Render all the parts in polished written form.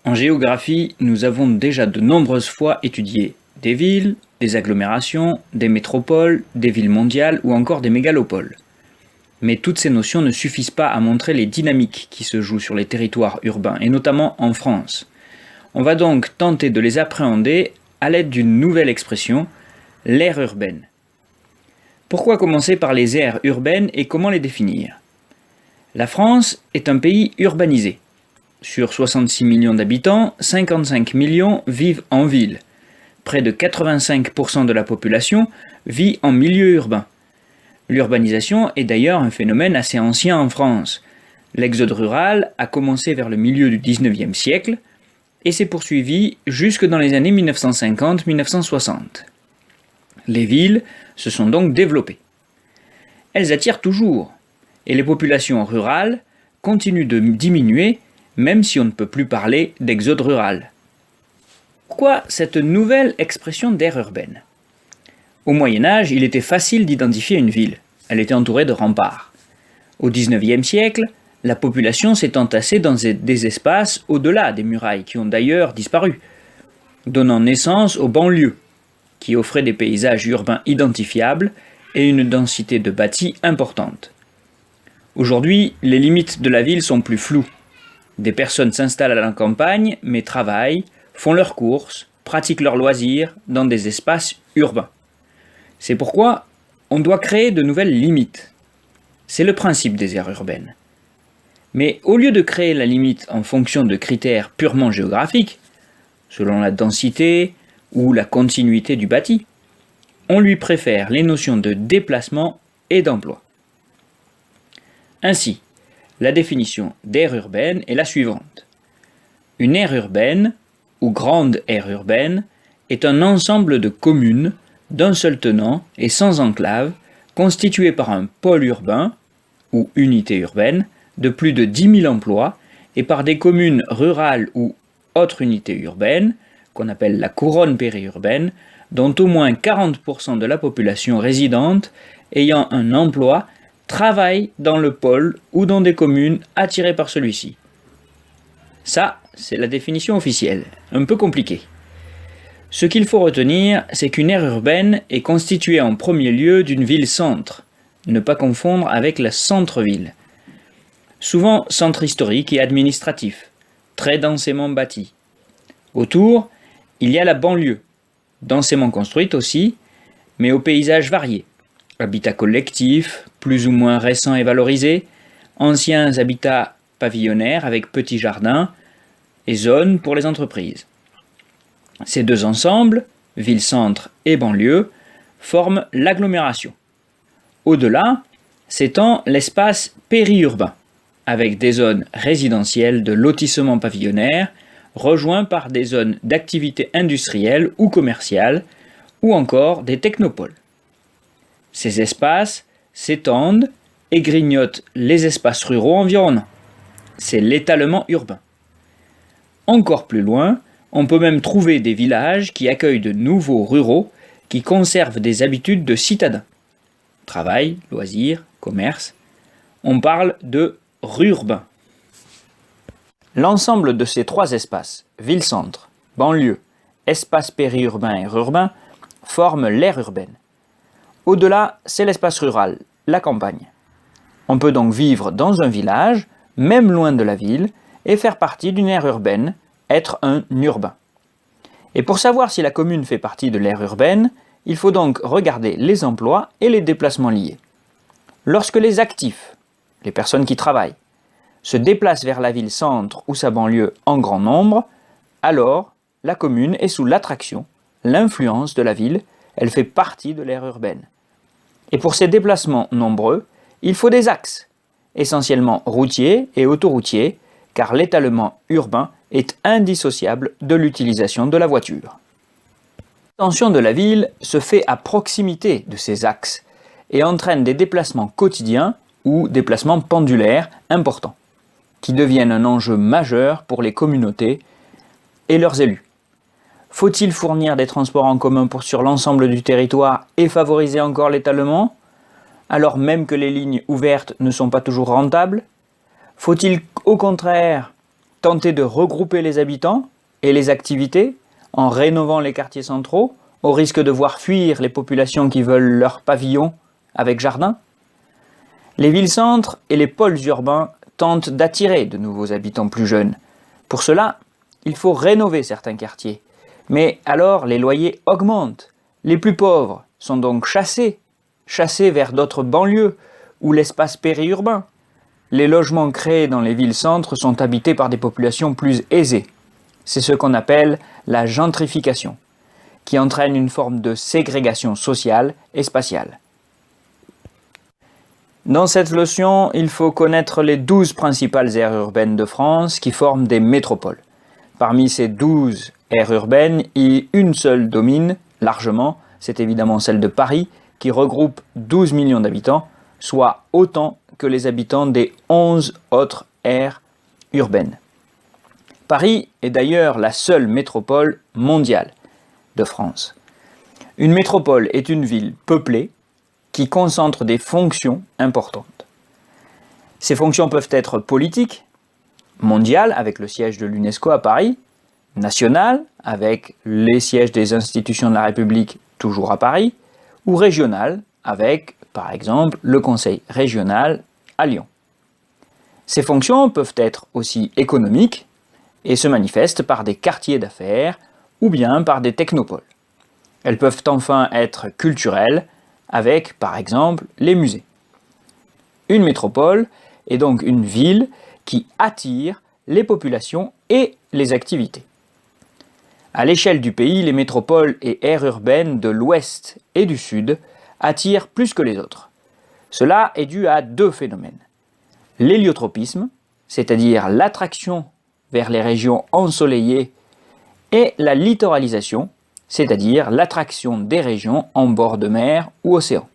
En géographie, nous avons déjà de nombreuses fois étudié des villes, des agglomérations, des métropoles, des villes mondiales ou encore des mégalopoles. Mais toutes ces notions ne suffisent pas à montrer les dynamiques qui se jouent sur les territoires urbains, et notamment en France. On va donc tenter de les appréhender à l'aide d'une nouvelle expression, l'aire urbaine. Pourquoi commencer par les aires urbaines et comment les définir? La France est un pays urbanisé. Sur 66 millions d'habitants, 55 millions vivent en ville. Près de 85% de la population vit en milieu urbain. L'urbanisation est d'ailleurs un phénomène assez ancien en France. L'exode rural a commencé vers le milieu du 19e siècle et s'est poursuivi jusque dans les années 1950-1960. Les villes se sont donc développées. Elles attirent toujours, et les populations rurales continuent de diminuer même si on ne peut plus parler d'exode rural. Pourquoi cette nouvelle expression d'aire urbaine? Au Moyen-Âge, il était facile d'identifier une ville. Elle était entourée de remparts. Au XIXe siècle, la population s'est entassée dans des espaces au-delà des murailles, qui ont d'ailleurs disparu, donnant naissance aux banlieues, qui offraient des paysages urbains identifiables et une densité de bâtis importante. Aujourd'hui, les limites de la ville sont plus floues. Des personnes s'installent à la campagne, mais travaillent, font leurs courses, pratiquent leurs loisirs dans des espaces urbains. C'est pourquoi on doit créer de nouvelles limites. C'est le principe des aires urbaines. Mais au lieu de créer la limite en fonction de critères purement géographiques, selon la densité ou la continuité du bâti, on lui préfère les notions de déplacement et d'emploi. Ainsi, la définition d'aire urbaine est la suivante. Une aire urbaine, ou grande aire urbaine, est un ensemble de communes d'un seul tenant et sans enclave, constitué par un pôle urbain, ou unité urbaine, de plus de 10 000 emplois, et par des communes rurales ou autres unités urbaines, qu'on appelle la couronne périurbaine, dont au moins 40% de la population résidente ayant un emploi travaille dans le pôle ou dans des communes attirées par celui-ci. Ça, c'est la définition officielle, un peu compliquée. Ce qu'il faut retenir, c'est qu'une aire urbaine est constituée en premier lieu d'une ville-centre, ne pas confondre avec la centre-ville. Souvent centre historique et administratif, très densément bâti. Autour, il y a la banlieue, densément construite aussi, mais au paysage varié. Habitats collectifs, plus ou moins récents et valorisés, anciens habitats pavillonnaires avec petits jardins et zones pour les entreprises. Ces deux ensembles, ville-centre et banlieue, forment l'agglomération. Au-delà, s'étend l'espace périurbain, avec des zones résidentielles de lotissement pavillonnaire, rejoints par des zones d'activité industrielle ou commerciale, ou encore des technopoles. Ces espaces s'étendent et grignotent les espaces ruraux environnants. C'est l'étalement urbain. Encore plus loin, on peut même trouver des villages qui accueillent de nouveaux ruraux qui conservent des habitudes de citadins. Travail, loisirs, commerce. On parle de rurbain. L'ensemble de ces trois espaces, ville-centre, banlieue, espace périurbain et rurbain, forment l'aire urbaine. Au-delà, c'est l'espace rural, la campagne. On peut donc vivre dans un village, même loin de la ville, et faire partie d'une aire urbaine, être un urbain. Et pour savoir si la commune fait partie de l'aire urbaine, il faut donc regarder les emplois et les déplacements liés. Lorsque les actifs, les personnes qui travaillent, se déplacent vers la ville-centre ou sa banlieue en grand nombre, alors la commune est sous l'attraction, l'influence de la ville, elle fait partie de l'aire urbaine. Et pour ces déplacements nombreux, il faut des axes, essentiellement routiers et autoroutiers, car l'étalement urbain est indissociable de l'utilisation de la voiture. L'extension de la ville se fait à proximité de ces axes et entraîne des déplacements quotidiens ou déplacements pendulaires importants, qui deviennent un enjeu majeur pour les communautés et leurs élus. Faut-il fournir des transports en commun sur l'ensemble du territoire et favoriser encore l'étalement, alors même que les lignes ouvertes ne sont pas toujours rentables? Faut-il au contraire tenter de regrouper les habitants et les activités en rénovant les quartiers centraux, au risque de voir fuir les populations qui veulent leur pavillon avec jardin. Les villes-centres et les pôles urbains tentent d'attirer de nouveaux habitants plus jeunes. Pour cela, il faut rénover certains quartiers. Mais alors les loyers augmentent. Les plus pauvres sont donc chassés vers d'autres banlieues ou l'espace périurbain. Les logements créés dans les villes-centres sont habités par des populations plus aisées. C'est ce qu'on appelle la gentrification, qui entraîne une forme de ségrégation sociale et spatiale. Dans cette leçon, il faut connaître les 12 principales aires urbaines de France qui forment des métropoles. Parmi ces 12 aires urbaines, une seule domine largement, c'est évidemment celle de Paris, qui regroupe 12 millions d'habitants, soit autant que les habitants des 11 autres aires urbaines. Paris est d'ailleurs la seule métropole mondiale de France. Une métropole est une ville peuplée qui concentre des fonctions importantes. Ces fonctions peuvent être politiques, mondiales avec le siège de l'UNESCO à Paris, nationales avec les sièges des institutions de la République toujours à Paris, ou régionales avec, par exemple, le Conseil régional à Lyon. Ces fonctions peuvent être aussi économiques et se manifestent par des quartiers d'affaires ou bien par des technopoles. Elles peuvent enfin être culturelles avec, par exemple, les musées. Une métropole est donc une ville qui attire les populations et les activités. À l'échelle du pays, les métropoles et aires urbaines de l'ouest et du sud attirent plus que les autres. Cela est dû à deux phénomènes. L'héliotropisme, c'est-à-dire l'attraction vers les régions ensoleillées, et la littoralisation, c'est-à-dire l'attraction des régions en bord de mer ou océan.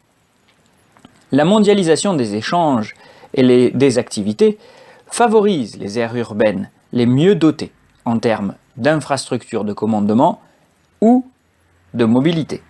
La mondialisation des échanges et des activités favorise les aires urbaines les mieux dotées en termes d'infrastructures de commandement ou de mobilité.